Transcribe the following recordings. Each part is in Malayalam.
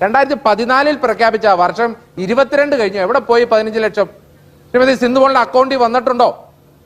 2014 പ്രഖ്യാപിച്ച വർഷം 22 കഴിഞ്ഞു. എവിടെ പോയി 15 ലക്ഷം? ശ്രീമതി സിന്ധുമോളുടെ അക്കൗണ്ടിൽ വന്നിട്ടുണ്ടോ?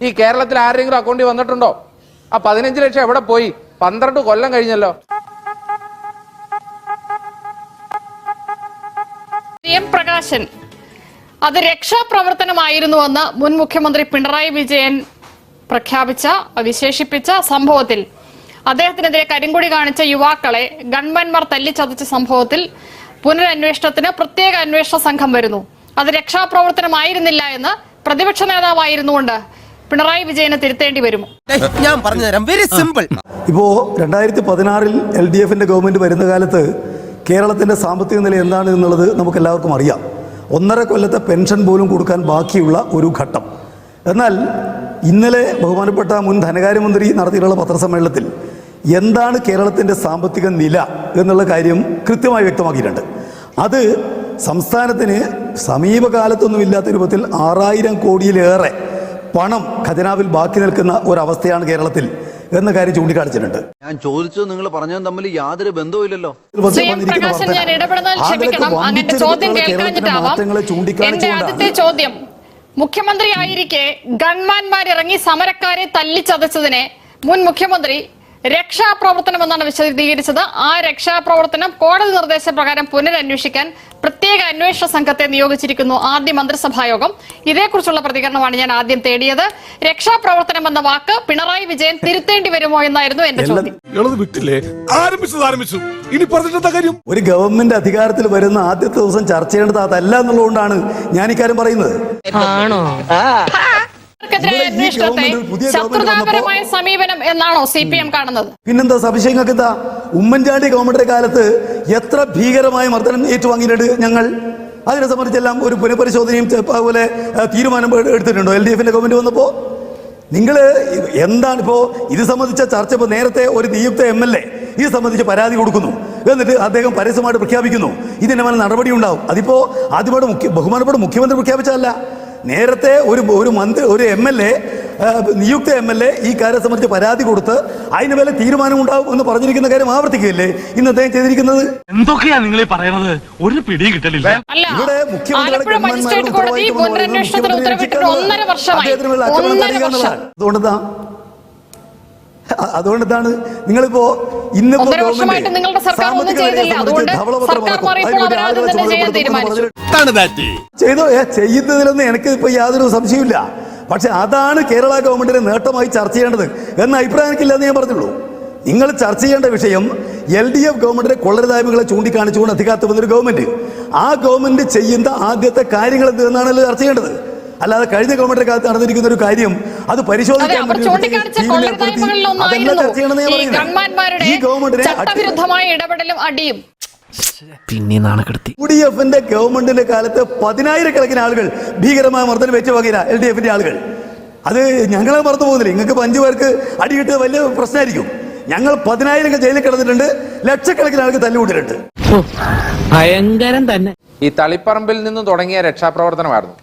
ഈ കേരളത്തിൽ ആരെങ്കിലും അക്കൗണ്ടിൽ വന്നിട്ടുണ്ടോ? ആ 15 ലക്ഷം എവിടെ പോയി? 12 കൊല്ലം കഴിഞ്ഞല്ലോ. പ്രകാശൻ, അത് രക്ഷാപ്രവർത്തനമായിരുന്നുവെന്ന് മുൻ മുഖ്യമന്ത്രി പിണറായി വിജയൻ വിശേഷിപ്പിച്ച സംഭവത്തിൽ അദ്ദേഹത്തിനെതിരെ കരിങ്കൊടി കാണിച്ച യുവാക്കളെ ഗൺമാൻമാർ തല്ലിച്ചതച്ച സംഭവത്തിൽ പുനരന്വേഷണത്തിന് പ്രത്യേക അന്വേഷണ സംഘം വരുന്നു. അത് രക്ഷാപ്രവർത്തനമായിരുന്നില്ല എന്ന് പ്രതിപക്ഷ നേതാവായിരുന്നുകൊണ്ട് പിണറായി വിജയനെ തിരുത്തേണ്ടി വരുമോ? ഞാൻ പറഞ്ഞുതരാം, വെരി സിമ്പിൾ. ഇപ്പോ 2016 LDFന്റെ ഗവൺമെന്റ് വരുന്ന കാലത്ത് കേരളത്തിന്റെ സാമ്പത്തിക നില എന്താണ് എന്നുള്ളത് നമുക്ക് എല്ലാവർക്കും അറിയാം. 1.5 കൊല്ലത്തെ പെൻഷൻ പോലും കൊടുക്കാൻ ബാക്കിയുള്ള ഒരു ഘട്ടം. എന്നാൽ ഇന്നലെ ബഹുമാനപ്പെട്ട മുൻ ധനകാര്യമന്ത്രി നടത്തിയിട്ടുള്ള പത്രസമ്മേളനത്തിൽ എന്താണ് കേരളത്തിൻ്റെ സാമ്പത്തിക നില എന്നുള്ള കാര്യം കൃത്യമായി വ്യക്തമാക്കിയിട്ടുണ്ട്. അത് സംസ്ഥാനത്തിന് സമീപകാലത്തൊന്നുമില്ലാത്ത രൂപത്തിൽ 6000 കോടിയിലേറെ പണം ഖജനാവിൽ ബാക്കി നിൽക്കുന്ന ഒരവസ്ഥയാണ് കേരളത്തിൽ എന്ന കാര്യം ചൂണ്ടിക്കാണിച്ചിട്ടുണ്ട്. ഞാൻ ചോദിച്ചത് നിങ്ങൾ പറഞ്ഞതും തമ്മിൽ യാതൊരു ബന്ധവുമില്ലല്ലോ. ആദ്യത്തെ ചോദ്യം, മുഖ്യമന്ത്രി ആയിരിക്കെ ഗൺമാൻമാരിറങ്ങി സമരക്കാരെ തല്ലിച്ചതച്ചതിനെ മുൻ മുഖ്യമന്ത്രി രക്ഷാപ്രവർത്തനം എന്നാണ് വിശദീകരിച്ചത്. ആ രക്ഷാപ്രവർത്തനം കോടതി നിർദ്ദേശപ്രകാരം പുനരന്വേഷിക്കാൻ പ്രത്യേക അന്വേഷണ സംഘത്തെ നിയോഗിച്ചിരിക്കുന്നു ആദ്യ മന്ത്രിസഭാ യോഗം. ഇതേക്കുറിച്ചുള്ള പ്രതികരണമാണ് ഞാൻ ആദ്യം തേടിയത്. രക്ഷാപ്രവർത്തനം എന്ന വാക്ക് പിണറായി വിജയൻ തിരുത്തേണ്ടി വരുമോ എന്നായിരുന്നു എന്റെ ചോദ്യം. ഒരു ഗവൺമെന്റ് അധികാരത്തിൽ വരുന്ന ആദ്യത്തെ ദിവസം ചർച്ച ചെയ്യേണ്ടത് അതല്ല എന്നുള്ളതുകൊണ്ടാണ് ഞാൻ ഇക്കാര്യം പറയുന്നത്. ശത്രുതാപരമായ സമീപനം എന്നാണോ CPM കാണുന്നത്? പിന്നെന്താ സംശയങ്ങൾക്ക്? എന്താ ഉമ്മൻചാണ്ടി ഗവൺമെന്റിന്റെ കാലത്ത് എത്ര ഭീകരമായ മർദ്ദനം ഏറ്റുവാങ്ങിയിട്ടുണ്ട് ഞങ്ങൾ. അതിനെ സംബന്ധിച്ചെല്ലാം ഒരു പുനഃപരിശോധനയും അതുപോലെ തീരുമാനം എടുത്തിട്ടുണ്ടോ LDFന്റെ ഗവൺമെന്റ് വന്നപ്പോ? നിങ്ങൾ എന്താണ് ഇപ്പോ ഇത് സംബന്ധിച്ച ചർച്ച? ഇപ്പോൾ നേരത്തെ ഒരു നിയുക്ത MLA ഇത് സംബന്ധിച്ച് പരാതി കൊടുക്കുന്നു, എന്നിട്ട് അദ്ദേഹം പരസ്യമായിട്ട് പ്രഖ്യാപിക്കുന്നു ഇതിന്റെ മേലെ നടപടി ഉണ്ടാവും. അതിപ്പോ ആദ്യമായിട്ട് ബഹുമാനപ്പെട്ട മുഖ്യമന്ത്രി പ്രഖ്യാപിച്ചതല്ല. നേരത്തെ ഒരു MLA നിയുക്ത MLA ഈ കാര്യം സംബന്ധിച്ച് പരാതി കൊടുത്ത് അതിന് മേലെ തീരുമാനം ഉണ്ടാവും എന്ന് പറഞ്ഞിരിക്കുന്ന കാര്യം ആവർത്തിക്കുകയല്ലേ ഇന്ന് അദ്ദേഹം ചെയ്തിരിക്കുന്നത്? എന്തൊക്കെയാ നിങ്ങൾ പറയുന്നത്? ഒരു പിടിയും കിട്ടലില്ല. ഇവിടെ മുഖ്യമന്ത്രിയുടെ അതുകൊണ്ടെന്താണ് നിങ്ങളിപ്പോ ഇന്നിപ്പോ ചെയ്തോ ചെയ്യുന്നതിലൊന്നും എനിക്ക് ഇപ്പൊ യാതൊരു സംശയമില്ല. പക്ഷെ അതാണ് കേരള ഗവൺമെന്റിന് നേട്ടമായി ചർച്ച ചെയ്യേണ്ടത് എന്ന അഭിപ്രായം എനിക്കില്ലെന്ന് ഞാൻ പറഞ്ഞുള്ളൂ. നിങ്ങൾ ചർച്ച ചെയ്യേണ്ട വിഷയം LDF ഗവൺമെന്റിന്റെ കൊള്ളരുതായ്മകളെ ചൂണ്ടിക്കാണിച്ചുകൊണ്ട് അധികാരത്തിൽ വന്നൊരു ഗവൺമെന്റ്, ആ ഗവൺമെന്റ് ചെയ്യുന്ന ആദ്യത്തെ കാര്യങ്ങൾ എന്തെന്നാണല്ലോ ചർച്ച ചെയ്യേണ്ടത്. അല്ലാതെ കഴിഞ്ഞ ഗവൺമെന്റിന്റെ കാലത്ത് നടന്നിരിക്കുന്ന ഒരു കാര്യം അത് പരിശോധിക്കാൻ പിന്നെ നാണക്കെടുത്തി. UDFന്റെ ഗവൺമെന്റിന്റെ കാലത്ത് 10,000-കണക്കിന് ആളുകൾ ഭീകരമായ മർദ്ദനം വെച്ചുവാങ്ങിയ LDFന്റെ ആളുകൾ. അത് ഞങ്ങളെ മറന്നു പോകുന്നില്ല. നിങ്ങൾക്ക് 5 പേർക്ക് അടികിട്ട് വലിയ പ്രശ്നമായിരിക്കും. ഞങ്ങൾ 10,000 ജയിലിൽ കിടന്നിട്ടുണ്ട്, ലക്ഷക്കണക്കിന് ആൾക്ക് തല്ലുകൂട്ടിയിട്ടുണ്ട്. ഭയങ്കരം തന്നെ. ഈ തളിപ്പറമ്പിൽ നിന്നും തുടങ്ങിയ രക്ഷാപ്രവർത്തനമായിരുന്നു.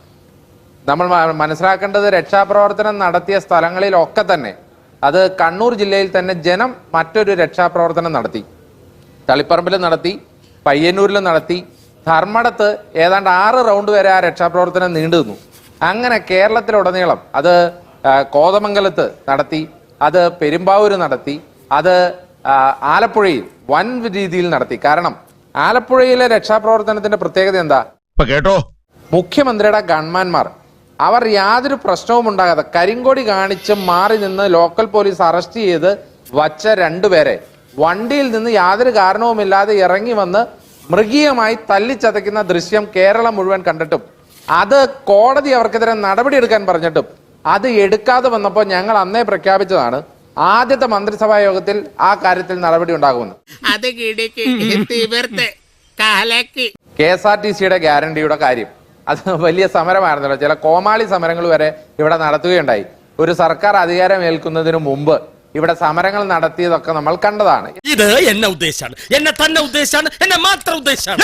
നമ്മൾ മനസ്സിലാക്കേണ്ടത് രക്ഷാപ്രവർത്തനം നടത്തിയ സ്ഥലങ്ങളിലൊക്കെ തന്നെ അത് കണ്ണൂർ ജില്ലയിൽ തന്നെ ജനം മറ്റൊരു രക്ഷാപ്രവർത്തനം നടത്തി. തളിപ്പറമ്പിൽ നടത്തി, പയ്യന്നൂരിൽ നടത്തി, ധർമ്മടത്ത് ഏതാണ്ട് 6 റൗണ്ട് വരെ ആ രക്ഷാപ്രവർത്തനം നീണ്ടു നിന്നു. അങ്ങനെ കേരളത്തിലുടനീളം അത് കോതമംഗലത്ത് നടത്തി, അത് പെരുമ്പാവൂര് നടത്തി, അത് ആലപ്പുഴയിൽ വൻ രീതിയിൽ നടത്തി. കാരണം ആലപ്പുഴയിലെ രക്ഷാപ്രവർത്തനത്തിന്റെ പ്രത്യേകത എന്താ? കേട്ടോ, മുഖ്യമന്ത്രിയുടെ ഗൺമാൻമാർ അവർ യാതൊരു പ്രശ്നവും ഉണ്ടാകാതെ കരിങ്കൊടി കാണിച്ച് മാറി നിന്ന് ലോക്കൽ പോലീസ് അറസ്റ്റ് ചെയ്ത് വച്ച 2 പേരെ വണ്ടിയിൽ നിന്ന് യാതൊരു കാരണവുമില്ലാതെ ഇറങ്ങി വന്ന് മൃഗീയമായി തല്ലിച്ചതയ്ക്കുന്ന ദൃശ്യം കേരളം മുഴുവൻ കണ്ടിട്ടും അത് കോടതി അവർക്കെതിരെ നടപടിയെടുക്കാൻ പറഞ്ഞിട്ടും അത് എടുക്കാതെ വന്നപ്പോൾ ഞങ്ങൾ അന്നേ പ്രഖ്യാപിച്ചതാണ് ആദ്യത്തെ മന്ത്രിസഭാ യോഗത്തിൽ ആ കാര്യത്തിൽ നടപടി ഉണ്ടാകുമെന്ന്. KSRTCയുടെ ഗ്യാരണ്ടിയുടെ കാര്യം അത് വലിയ സമരമായിരുന്നല്ലോ. ചില കോമാളി സമരങ്ങൾ വരെ ഇവിടെ നടത്തുകയുണ്ടായി. ഒരു സർക്കാർ അധികാരം ഏൽക്കുന്നതിന് മുമ്പ് ഇവിടെ സമരങ്ങൾ നടത്തിയതൊക്കെ നമ്മൾ കണ്ടതാണ്. ഇത് എന്നെ ഉദ്ദേശാണ്, എന്നെ തന്നെ ഉദ്ദേശാണ്, എന്നെ മാത്രം ഉദ്ദേശാണ്.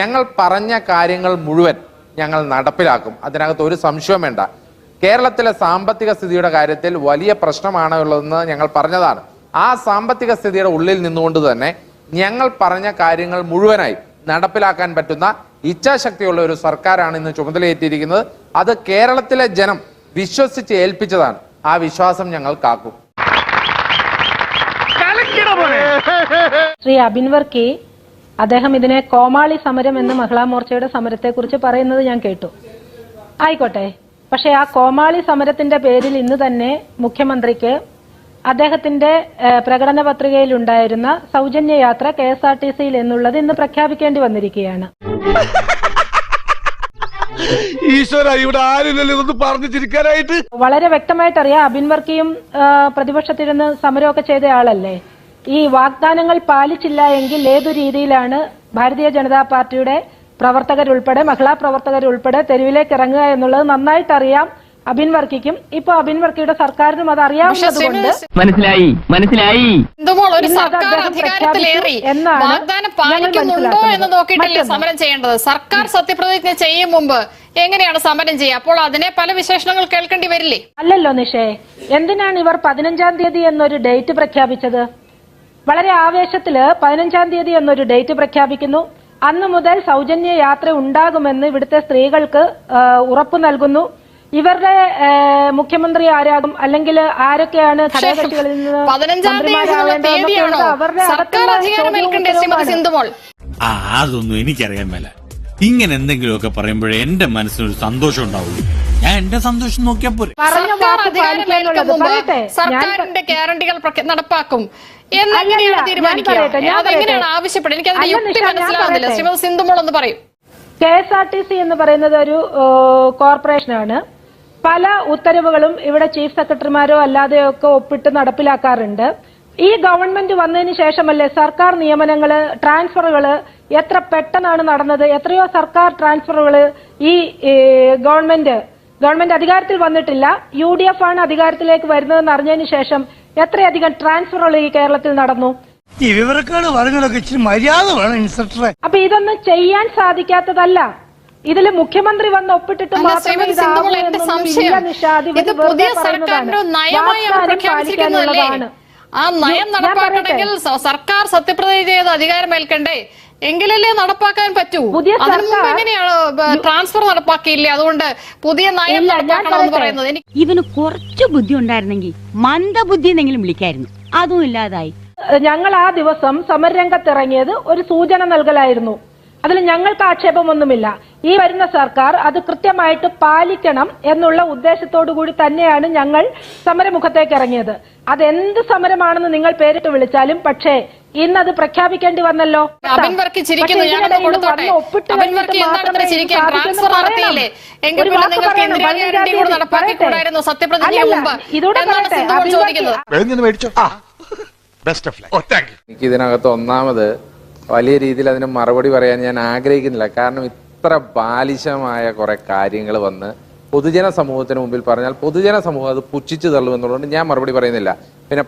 ഞങ്ങൾ പറഞ്ഞ കാര്യങ്ങൾ മുഴുവൻ ഞങ്ങൾ നടപ്പിലാക്കും, അതിനകത്ത് ഒരു സംശയവും വേണ്ട. കേരളത്തിലെ സാമ്പത്തിക സ്ഥിതിയുടെ കാര്യത്തിൽ വലിയ പ്രശ്നമാണ് ഉള്ളതെന്ന് ഞങ്ങൾ പറഞ്ഞതാണ്. ആ സാമ്പത്തിക സ്ഥിതിയുടെ ഉള്ളിൽ നിന്നുകൊണ്ട് തന്നെ ഞങ്ങൾ പറഞ്ഞ കാര്യങ്ങൾ മുഴുവനായി നടപ്പിലാക്കാൻ പറ്റുന്ന ഇച്ഛാശക്തിയുള്ള ഒരു സർക്കാരാണ് ഇന്ന് ചുമതലയേറ്റിരിക്കുന്നത്. അത് കേരളത്തിലെ ജനം വിശ്വസിച്ച് ഏൽപ്പിച്ചതാണ്. ആ വിശ്വാസം ഞങ്ങൾ കാക്കും. ശ്രീ അബിൻ വർക്കി അദ്ദേഹം ഇതിനെ കോമാളി സമരം എന്ന് മഹിളാ മോർച്ചയുടെ സമരത്തെക്കുറിച്ച് പറയുന്നത് ഞാൻ കേട്ടു. ആയിക്കോട്ടെ, പക്ഷെ ആ കോമാളി സമരത്തിന്റെ പേരിൽ ഇന്ന് തന്നെ മുഖ്യമന്ത്രിക്ക് അദ്ദേഹത്തിന്റെ പ്രകടന പത്രികയിൽ ഉണ്ടായിരുന്ന സൗജന്യ യാത്ര KSRTCയിൽ എന്നുള്ളത് ഇന്ന് പ്രഖ്യാപിക്കേണ്ടി വന്നിരിക്കുകയാണ്. ഈശ്വര, ഇവിടെ ആരുമില്ലല്ലോ ഇതൊന്ന് പറഞ്ഞു ചിരിക്കാനായിട്ട്. വളരെ വ്യക്തമായിട്ടറിയാം, അബിൻ വർക്കിയും പ്രതിപക്ഷത്തിരുന്ന് സമരമൊക്കെ ചെയ്ത ആളല്ലേ. ഈ വാഗ്ദാനങ്ങൾ പാലിച്ചില്ല എങ്കിൽ ഏതു രീതിയിലാണ് ഭാരതീയ ജനതാ പാർട്ടിയുടെ പ്രവർത്തകരുൾപ്പെടെ മഹിളാ പ്രവർത്തകരുൾപ്പെടെ തെരുവിലേക്ക് ഇറങ്ങുക എന്നുള്ളത് നന്നായിട്ട് അറിയാം അബിൻ വർക്കിക്കും. ഇപ്പൊ അബിൻ വർക്കിയുടെ സർക്കാരിനും അത് അറിയാവുന്നതുകൊണ്ട് മനസ്സിലായി ഒരു സർക്കാർ അധികാരത്തിലേറി വാഗ്ദാനം പാലിക്കുന്നുണ്ടോ എന്ന് നോക്കിയിട്ടല്ലേ സമരം ചെയ്യേണ്ടത്. സർക്കാർ സത്യപ്രതിജ്ഞ ചെയ്യും മുമ്പ് എങ്ങനെയാണ് സമരം ചെയ്യുക? അപ്പോൾ അതിനെ പല വിശേഷണങ്ങൾ കേൾക്കേണ്ടി വരില്ലേ? അല്ലല്ലോ നിഷേ, എന്തിനാണ് ഇവർ 15-ാം തീയതി എന്നൊരു ഡേറ്റ് പ്രഖ്യാപിച്ചത്? വളരെ ആവേശത്തില് 15-ാം തീയതി എന്നൊരു ഡേറ്റ് പ്രഖ്യാപിക്കുന്നു. അന്നു മുതൽ സൗജന്യ യാത്ര ഉണ്ടാകുമെന്ന് ഇവിടുത്തെ സ്ത്രീകൾക്ക് ഉറപ്പു നൽകുന്നു. ഇവരുടെ മുഖ്യമന്ത്രി ആരാകും, അല്ലെങ്കിൽ ആരൊക്കെയാണ് ഘടകകക്ഷികളിൽ നിന്ന് 15-ാം തീയതിയാണോ സർക്കാർ അധികാരം ഏൽക്കേണ്ടത് ശ്രീമതി സിന്ധുമോൾ? അതൊന്നും എനിക്കറിയാൻ മേല. ഇങ്ങനെ എന്തെങ്കിലുമൊക്കെ പറയുമ്പോഴേ എന്റെ മനസ്സിനൊരു സന്തോഷം ഉണ്ടാവുള്ളൂ. ഞാൻ എന്റെ സന്തോഷം നോക്കിയാൽ പോരെ. സർക്കാർ അധികാരം ഏൽക്കും മുമ്പ് സർക്കാരിന്റെ ഗ്യാരണ്ടികൾ നടപ്പാക്കും എന്നെങ്ങനെയാണ് തീരുമാനിക്കുക? അതെങ്ങനെയാണ് ആവശ്യപ്പെടുന്നത്? എനിക്ക് അതിന്റെ യുക്തി മനസ്സിലാവുന്നില്ല. ശ്രീമതി സിന്ധുമോൾ ഒന്ന് പറയും. KSRTC എന്ന് പറയുന്നത് ഒരു കോർപ്പറേഷനാണ്. പല ഉത്തരവുകളും ഇവിടെ ചീഫ് സെക്രട്ടറിമാരോ അല്ലാതെയോ ഒക്കെ ഒപ്പിട്ട് നടപ്പിലാക്കാറുണ്ട്. ഈ ഗവൺമെന്റ് വന്നതിന് ശേഷമല്ലേ സർക്കാർ നിയമനങ്ങള്, ട്രാൻസ്ഫറുകള് എത്ര പെട്ടെന്നാണ് നടന്നത്. എത്രയോ സർക്കാർ ട്രാൻസ്ഫറുകള് ഈ ഗവൺമെന്റ് അധികാരത്തിൽ വന്നിട്ടില്ല, UDF ആണ് അധികാരത്തിലേക്ക് വരുന്നതെന്ന് അറിഞ്ഞതിന് ശേഷം എത്രയധികം ട്രാൻസ്ഫറുകൾ ഈ കേരളത്തിൽ നടന്നു. ഈ വിവരക്കാട് പറഞ്ഞതൊക്കെ ഇച്ചിരി മര്യാദ വേണം ഇൻസ്പെക്ടറെ. അപ്പൊ ഇതൊന്നും ചെയ്യാൻ സാധിക്കാത്തതല്ല. ഇതില് മുഖ്യമന്ത്രി വന്ന് ഒപ്പിട്ടിട്ട് മാത്രമേ ഇതാവൂ എന്നൊന്നുമില്ല നിഷ. ഇത് പുതിയ സർക്കാരിന്റെ നയമായി അവർ പ്രഖ്യാപിച്ചിരിക്കുന്നതല്ലേ? ആ നയം നടപ്പാക്കണമെങ്കിൽ സർക്കാർ സത്യപ്രതിജ്ഞ ചെയ്ത് അധികാരമേൽക്കണ്ടേ? എങ്കിലല്ലേ നടപ്പാക്കാൻ പറ്റൂ. അതിനു മുമ്പ് എങ്ങനെയാണ് ട്രാൻസ്ഫർ നടപ്പാക്കിയില്ലേ? അതുകൊണ്ട് പുതിയ നയം നടപ്പാക്കണമെന്ന് പറയുന്നത്. ഇവന് കുറച്ച് ബുദ്ധി ഉണ്ടായിരുന്നെങ്കിൽ മന്ദബുദ്ധി എന്നെങ്കിലും വിളിക്കായിരുന്നു. അതും ഇല്ലാതായി. ഞങ്ങൾ ആ ദിവസം സമരരംഗത്തിറങ്ങിയത് ഒരു സൂചന നൽകലായിരുന്നു. അതിൽ ഞങ്ങൾക്ക് ആക്ഷേപമൊന്നുമില്ല. ഈ വരുന്ന സർക്കാർ അത് കൃത്യമായിട്ട് പാലിക്കണം എന്നുള്ള ഉദ്ദേശത്തോടു കൂടി തന്നെയാണ് ഞങ്ങൾ സമരമുഖത്തേക്ക് ഇറങ്ങിയത്. അതെന്ത് സമരമാണെന്ന് നിങ്ങൾ പേരിട്ട് വിളിച്ചാലും, പക്ഷേ ഇന്നത് പ്രഖ്യാപിക്കേണ്ടി വന്നല്ലോ. അബിൻ വർക്കി ചിരിക്കുന്നു. ഞാനൊന്ന് കൊടുത്തോട്ടെ. അബിൻ വർക്കി എന്താണ് ഇത്ര ചിരിക്കാൻ? ട്രാൻസ്ഫർ നടത്തിയില്ലേ? എങ്കിൽ പിന്നെ നിങ്ങൾക്ക് ഇന്ദിരാ ഗ്യാരണ്ടി കൂടെ നടപ്പാക്കിക്കൂടായിരുന്നു സത്യപ്രതിജ്ഞ മുമ്പ് എന്നാണ് സിന്ധുമോൾ ചോദിക്കുന്നത്. എനിക്ക് ഇതിനകത്ത് ഒന്നാമത് വലിയ രീതിയിൽ അതിന് മറുപടി പറയാൻ ഞാൻ ആഗ്രഹിക്കുന്നില്ല. കാരണം ഇത്ര ബാലിശമായ കുറെ കാര്യങ്ങൾ വന്ന് പൊതുജന സമൂഹത്തിന് മുമ്പിൽ പറഞ്ഞാൽ പൊതുജന സമൂഹം അത് പുച്ഛിച്ചു തള്ളുമെന്നുള്ളതുകൊണ്ട് ഞാൻ മറുപടി പറയുന്നില്ല. പിന്നെ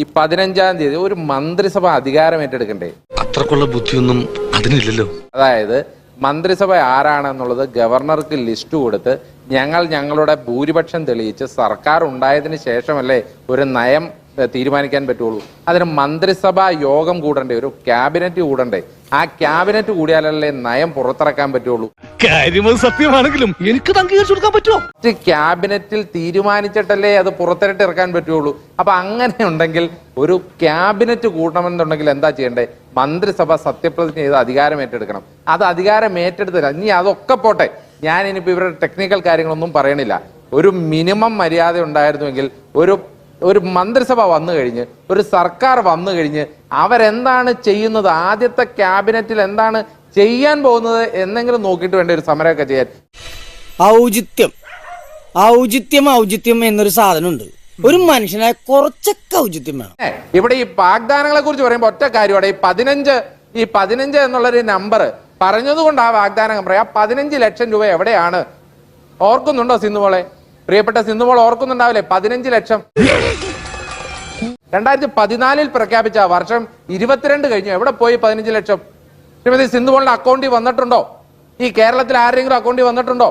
ഈ 15-ാം തീയതി ഒരു മന്ത്രിസഭ അധികാരം ഏറ്റെടുക്കണ്ടേ? അത്രക്കുള്ള ബുദ്ധിയൊന്നും അതിനില്ലല്ലോ. അതായത് മന്ത്രിസഭ ആരാണെന്നുള്ളത് ഗവർണർക്ക് ലിസ്റ്റ് കൊടുത്ത് ഞങ്ങളുടെ ഭൂരിപക്ഷം തെളിയിച്ച് സർക്കാർ ഉണ്ടായതിനു ശേഷമല്ലേ ഒരു നയം തീരുമാനിക്കാൻ പറ്റുള്ളൂ. അതിന് മന്ത്രിസഭാ യോഗം കൂടണ്ടേ, ഒരു ക്യാബിനറ്റ് കൂടണ്ടേ? ആ ക്യാബിനറ്റ് കൂടിയാലല്ലേ നയം പുറത്തിറക്കാൻ പറ്റുള്ളൂ. കാര്യം സത്യമാണെങ്കിലും എനിക്ക് അംഗീകരിച്ചു കൊടുക്കാൻ പറ്റുമോ? ക്യാബിനറ്റിൽ തീരുമാനിച്ചിട്ടല്ലേ അത് പുറത്തിട്ട് ഇറക്കാൻ പറ്റുള്ളൂ. അപ്പൊ അങ്ങനെ ഉണ്ടെങ്കിൽ ഒരു ക്യാബിനറ്റ് കൂട്ടണമെന്നുണ്ടെങ്കിൽ എന്താ ചെയ്യണ്ടേ? മന്ത്രിസഭ സത്യപ്രതിജ്ഞ ചെയ്ത് അധികാരം ഏറ്റെടുക്കണം. അത് അധികാരം ഏറ്റെടുത്തില്ല. ഇനി അതൊക്കെ പോട്ടെ, ഞാൻ ഇനിയിപ്പോ ഇവരുടെ ടെക്നിക്കൽ കാര്യങ്ങളൊന്നും പറയണില്ല. ഒരു മിനിമം മര്യാദ ഉണ്ടായിരുന്നുവെങ്കിൽ ഒരു മന്ത്രിസഭ വന്നു കഴിഞ്ഞ്, ഒരു സർക്കാർ വന്നു കഴിഞ്ഞ് അവരെന്താണ് ചെയ്യുന്നത്, ആദ്യത്തെ ക്യാബിനറ്റിൽ എന്താണ് ചെയ്യാൻ പോകുന്നത് എന്നെങ്കിലും നോക്കിയിട്ട് വേണ്ട ഒരു സമരമൊക്കെ ചെയ്യാൻ. ഔചിത്യം എന്നൊരു സാധനമുണ്ട്. ഒരു മനുഷ്യനായ കുറച്ചൊക്കെ ഔചിത്യം വേണം. ഇവിടെ ഈ വാഗ്ദാനങ്ങളെ കുറിച്ച് പറയുമ്പോൾ ഒറ്റ കാര്യമാണ്, ഈ 15 എന്നുള്ളൊരു നമ്പർ പറഞ്ഞതുകൊണ്ട് ആ വാഗ്ദാനം പറയാം. 15 ലക്ഷം രൂപ എവിടെയാണ്? ഓർക്കുന്നുണ്ടോ സിന്ധുമോളെ? പ്രിയപ്പെട്ട സിന്ധുമോൾ ഓർക്കുന്നുണ്ടാവില്ലേ? 15 ലക്ഷം 2014 പ്രഖ്യാപിച്ച വർഷം 22 കഴിഞ്ഞു. എവിടെ പോയി 15 ലക്ഷം? ശ്രീമതി സിന്ധുമോളിന്റെ അക്കൗണ്ടിൽ വന്നിട്ടുണ്ടോ? ഈ കേരളത്തിൽ ആരെങ്കിലും അക്കൗണ്ടിൽ വന്നിട്ടുണ്ടോ?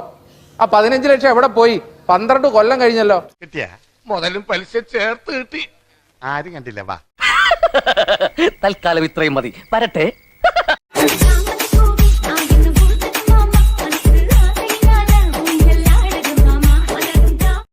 ആ 15 ലക്ഷം എവിടെ പോയി? 12 കൊല്ലം കഴിഞ്ഞല്ലോ. കിട്ടിയ മുതലും പലിശ ചേർത്ത് കിട്ടി. ആരും കണ്ടില്ല. വാ, തൽക്കാലം ഇത്രയും മതി. വരട്ടെ.